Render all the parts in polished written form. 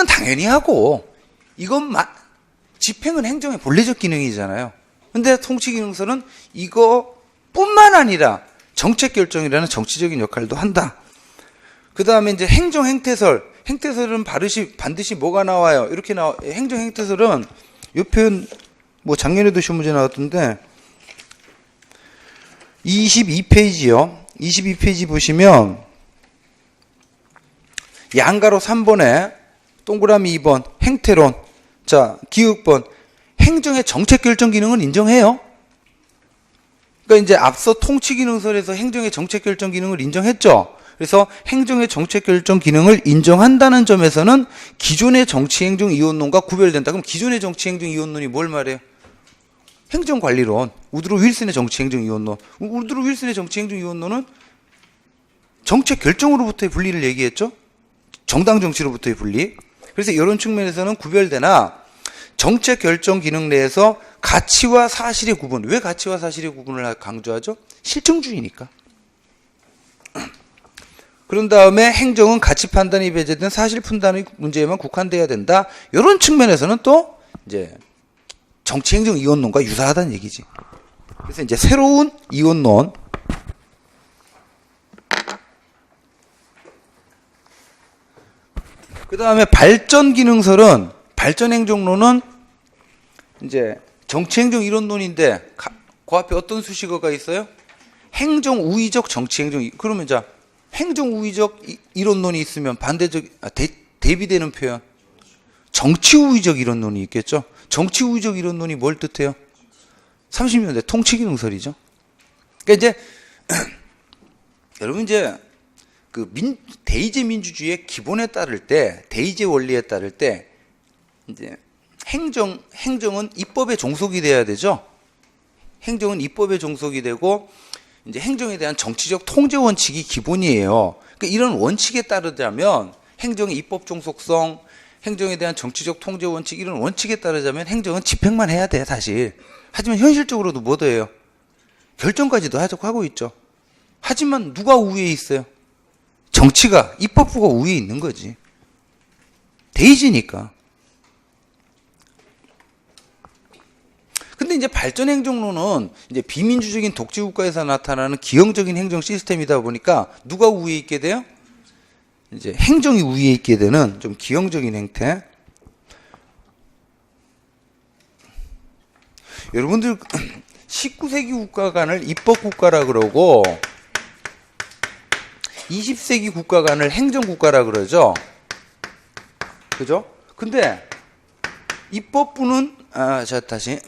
당연히 하고 이것만 집행은 행정의 본래적 기능이잖아요. 근데 통치기능서는 이거뿐만 아니라 정책 결정이라는 정치적인 역할도 한다. 그 다음에 이제 행정행태설. 행태설은 반드시 뭐가 나와요? 이렇게 행정행태설은 이 표현 뭐 작년에도 시험 문제 나왔던데 22페이지요. 22페이지 보시면 양가로 3번에 동그라미 2번 행태론. 자, 기획번. 행정의 정책 결정 기능은 인정해요. 그러니까 이제 앞서 통치기능설에서 행정의 정책 결정 기능을 인정했죠. 그래서 행정의 정책 결정 기능을 인정한다는 점에서는 기존의 정치행정 이원론과 구별된다. 그럼 기존의 정치행정 이원론이 뭘 말해요? 행정관리론. 우드로 윌슨의 정치행정 이원론. 우드로 윌슨의 정치행정 이원론은 정책 결정으로부터의 분리를 얘기했죠. 정당 정치로부터의 분리. 그래서 이런 측면에서는 구별되나 정책 결정 기능 내에서 가치와 사실의 구분. 왜 가치와 사실의 구분을 강조하죠? 실증주의니까. 그런 다음에 행정은 가치 판단이 배제된 사실 판단의 문제에만 국한돼야 된다. 이런 측면에서는 또 이제 정치 행정 이원론과 유사하다는 얘기지. 그래서 이제 새로운 이원론. 그 다음에 발전 기능설은 발전 행정론은 이제 정치 행정 이론론인데 그 앞에 어떤 수식어가 있어요? 행정 우위적 정치 행정. 그러면 자 행정 우위적 이론론이 있으면 반대적 대비되는 표현 정치 우위적 이론론이 있겠죠. 정치 우위적 이론론이 뭘 뜻해요? 30년대 통치 기능설이죠. 그러니까 이제 여러분 이제 그 대의제 민주주의의 기본에 따를 때, 대의제 원리에 따를 때 이제 행정은 입법에 종속이 돼야 되죠. 행정은 입법에 종속이 되고 이제 행정에 대한 정치적 통제 원칙이 기본이에요. 그러니까 이런 원칙에 따르자면 행정의 입법 종속성, 행정에 대한 정치적 통제 원칙 이런 원칙에 따르자면 행정은 집행만 해야 돼 사실. 하지만 현실적으로도 뭐예요? 결정까지도 하고 있죠. 하지만 누가 우위에 있어요? 정치가 입법부가 우위에 있는 거지. 대의제니까. 근데 이제 발전 행정론은 이제 비민주적인 독재 국가에서 나타나는 기형적인 행정 시스템이다 보니까 누가 우위에 있게 돼요? 이제 행정이 우위에 있게 되는 좀 기형적인 행태. 여러분들 19세기 국가관을 입법 국가라 그러고 20세기 국가관을 행정 국가라 그러죠. 그죠? 근데 입법부는 자 다시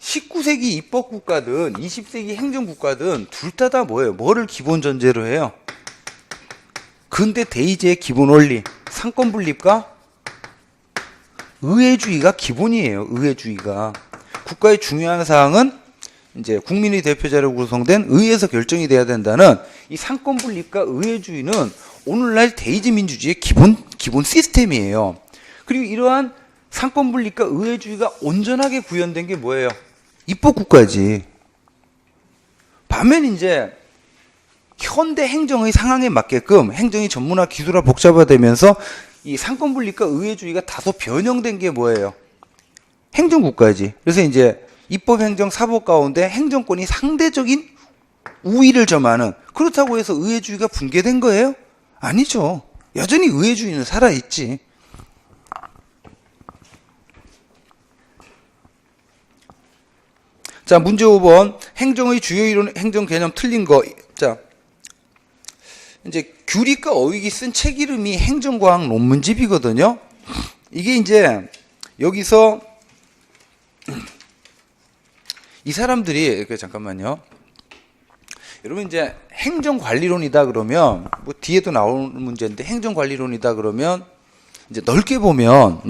19세기 입법 국가든 20세기 행정 국가든 둘 다 뭐예요? 뭐를 기본 전제로 해요? 근대 대의제의 기본 원리, 상권 분립과 의회주의가 기본이에요. 의회주의가. 국가의 중요한 사항은 이제 국민의 대표자로 구성된 의회에서 결정이 돼야 된다는 이 상권 분립과 의회주의는 오늘날 대의제 민주주의의 기본 시스템이에요. 그리고 이러한 상권 분립과 의회주의가 온전하게 구현된 게 뭐예요? 입법 국가지. 반면 이제 현대 행정의 상황에 맞게끔 행정이 전문화 기술화 복잡화되면서 이 상권 분립과 의회주의가 다소 변형된 게 뭐예요? 행정국가지. 그래서 이제 입법, 행정, 사법 가운데 행정권이 상대적인 우위를 점하는, 그렇다고 해서 의회주의가 붕괴된 거예요? 아니죠. 여전히 의회주의는 살아있지. 자, 문제 5번. 행정의 주요 이론, 행정 개념 틀린 거. 자, 이제 규리과 어휘기 쓴 책 이름이 행정과학 논문집이거든요. 이게 이제 여기서 이 사람들이 잠깐만요. 여러분 이제 행정관리론이다 그러면 뭐 뒤에도 나오는 문제인데 행정관리론이다 그러면 이제 넓게 보면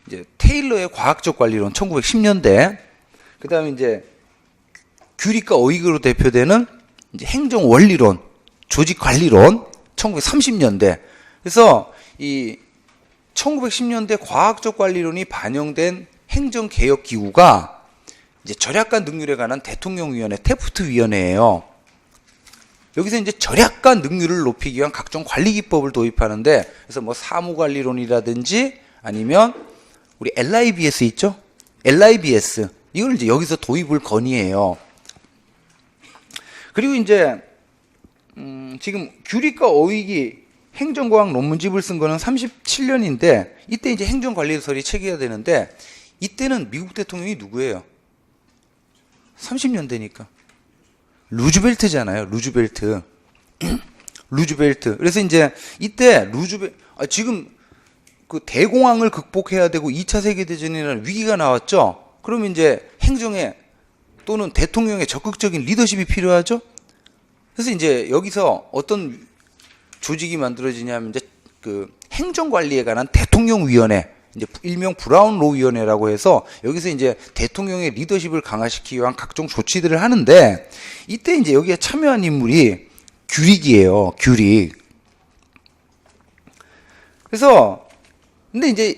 이제 테일러의 과학적 관리론 1910년대 그다음에 이제 규리과 어휘기로 대표되는 이제 행정원리론, 조직관리론 1930년대. 그래서 이 1910년대 과학적 관리론이 반영된 행정개혁기구가 이제 절약과 능률에 관한 대통령위원회, 테프트 위원회예요. 여기서 이제 절약과 능률을 높이기 위한 각종 관리 기법을 도입하는데, 그래서 뭐 사무관리론이라든지 아니면 우리 LIBS 있죠? LIBS. 이걸 이제 여기서 도입을 건의해요. 그리고 이제, 지금 규칙과 어휘기 행정과학 논문집을 쓴 거는 37년인데, 이때 이제 행정관리설이 체계화되는데, 이때는 미국 대통령이 누구예요? 30년대니까. 루즈벨트잖아요. 루즈벨트. 루즈벨트. 그래서 이제 이때 지금 그 대공황을 극복해야 되고 2차 세계대전이라는 위기가 나왔죠. 그러면 이제 행정에 또는 대통령의 적극적인 리더십이 필요하죠. 그래서 이제 여기서 어떤 조직이 만들어지냐면 이제 그 행정관리에 관한 대통령위원회, 이제 일명 브라운-로 위원회라고 해서 여기서 이제 대통령의 리더십을 강화시키기 위한 각종 조치들을 하는데, 이때 이제 여기에 참여한 인물이 규릭이에요. 규릭. 그래서 근데 이제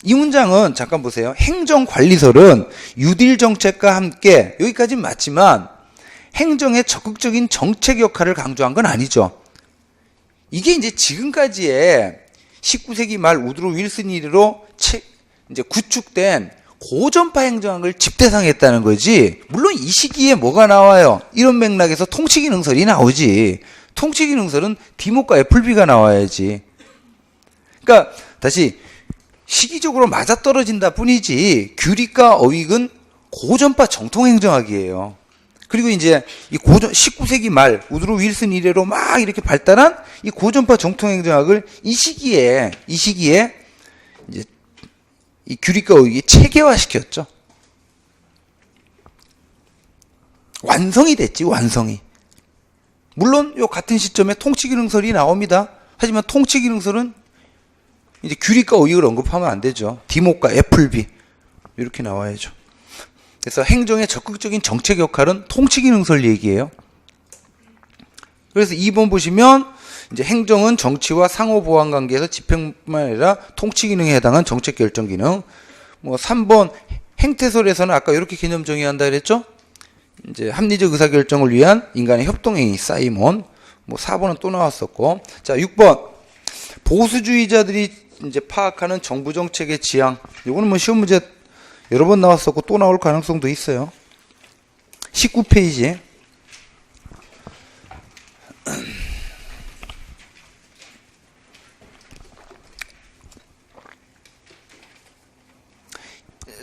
이 문장은 잠깐 보세요. 행정관리설은 뉴딜 정책과 함께, 여기까지는 맞지만 행정의 적극적인 정책 역할을 강조한 건 아니죠. 이게 이제 지금까지의 19세기 말 우드로 윌슨 이래로 이제 구축된 고전파 행정학을 집대성했다는 거지. 물론 이 시기에 뭐가 나와요? 이런 맥락에서 통치기능설이 나오지. 통치기능설은 디모과 애플비가 나와야지. 그러니까 다시 시기적으로 맞아떨어진다 뿐이지, 규칙과 어휘은 고전파 정통행정학이에요. 그리고 이제 이 19세기 말 우드로 윌슨 이래로 막 이렇게 발달한 이 고전파 정통행정학을 이 시기에 이제 이 규칙과 어휘에 체계화시켰죠. 완성이 됐지, 완성이. 물론 요 같은 시점에 통치기능설이 나옵니다. 하지만 통치기능설은 이제 규칙과 어휘를 언급하면 안 되죠. 디모과 애플비 이렇게 나와야죠. 그래서 행정의 적극적인 정책 역할은 통치기능설 얘기예요. 그래서 2번 보시면 이제 행정은 정치와 상호보완 관계에서 집행뿐만 아니라 통치기능에 해당한 정책 결정 기능. 뭐 3번 행태설에서는 아까 이렇게 개념 정의한다 그랬죠? 이제 합리적 의사결정을 위한 인간의 협동행위 사이몬. 뭐 4번은 또 나왔었고. 자, 6번 보수주의자들이 이제 파악하는 정부 정책의 지향. 이거는 뭐 시험 문제 여러 번 나왔었고 또 나올 가능성도 있어요. 19페이지.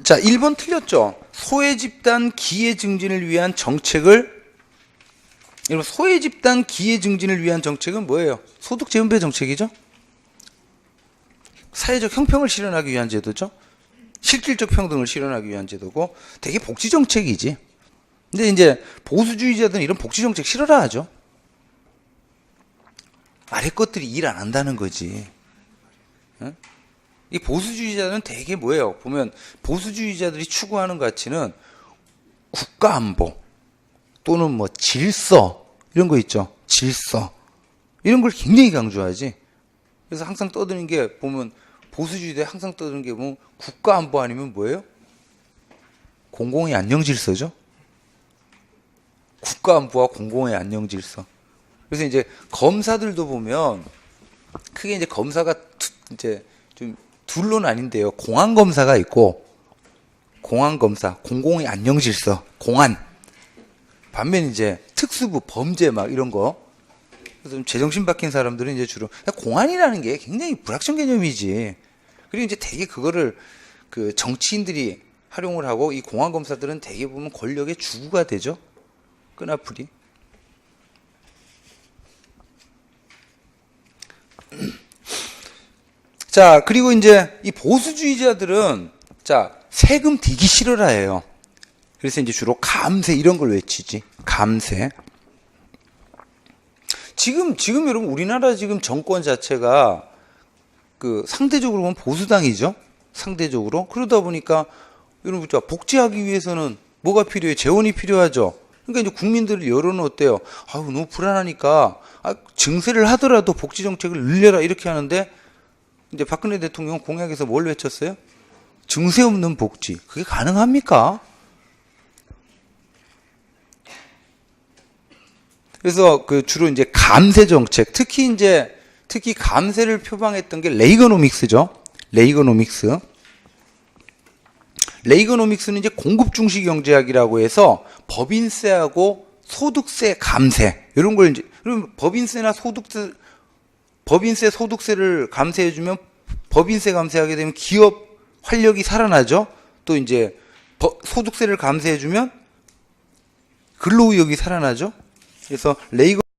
자, 1번 틀렸죠? 소외 집단 기회 증진을 위한 정책을, 여러분, 소외 집단 기회 증진을 위한 정책은 뭐예요? 소득 재분배 정책이죠? 사회적 형평을 실현하기 위한 제도죠? 실질적 평등을 실현하기 위한 제도고, 되게 복지 정책이지. 근데 이제 보수주의자들은 이런 복지 정책 싫어라 하죠. 아래 것들이 일 안 한다는 거지. 응? 이 보수주의자는 되게 뭐예요? 보면 보수주의자들이 추구하는 가치는 국가 안보 또는 뭐 질서 이런 거 있죠. 질서 이런 걸 굉장히 강조하지. 그래서 항상 떠드는 게 보면 보수주의자들이 항상 떠드는 게 보면 국가 안보 아니면 뭐예요? 공공의 안녕 질서죠. 국가 안보와 공공의 안녕 질서. 그래서 이제 검사들도 보면 크게 이제 검사가 이제 좀 둘로 나뉜대요. 공안 검사가 있고 공안 검사, 공공의 안녕 질서, 공안. 반면 이제 특수부, 범죄 막 이런 거. 그래서 좀 제정신 박힌 사람들은 이제 주로 공안이라는 게 굉장히 불확정 개념이지. 그리고 이제 되게 그거를 그 정치인들이 활용을 하고 이 공안 검사들은 되게 보면 권력의 주구가 되죠. 끈아풀이. 자, 그리고 이제 이 보수주의자들은 자, 세금 되기 싫어라 해요. 그래서 이제 주로 감세 이런 걸 외치지. 감세. 지금 여러분 우리나라 지금 정권 자체가 그 상대적으로 보면 보수당이죠. 상대적으로. 그러다 보니까 여러분 복지하기 위해서는 뭐가 필요해? 재원이 필요하죠. 그러니까 이제 국민들 여론은 어때요? 아유, 너무 불안하니까 증세를 하더라도 복지 정책을 늘려라 이렇게 하는데 이제 박근혜 대통령 공약에서 뭘 외쳤어요? 증세 없는 복지. 그게 가능합니까? 그래서 그 주로 이제 감세 정책, 특히 감세를 표방했던 게 레이거노믹스죠. 레이거노믹스. 레이거노믹스는 이제 공급 중시 경제학이라고 해서 법인세하고 소득세 감세 이런 걸 이제, 그럼 법인세 소득세를 감세해주면 법인세 감세하게 되면 기업 활력이 살아나죠. 또 이제 소득세를 감세해주면 근로의욕이 살아나죠. 그래서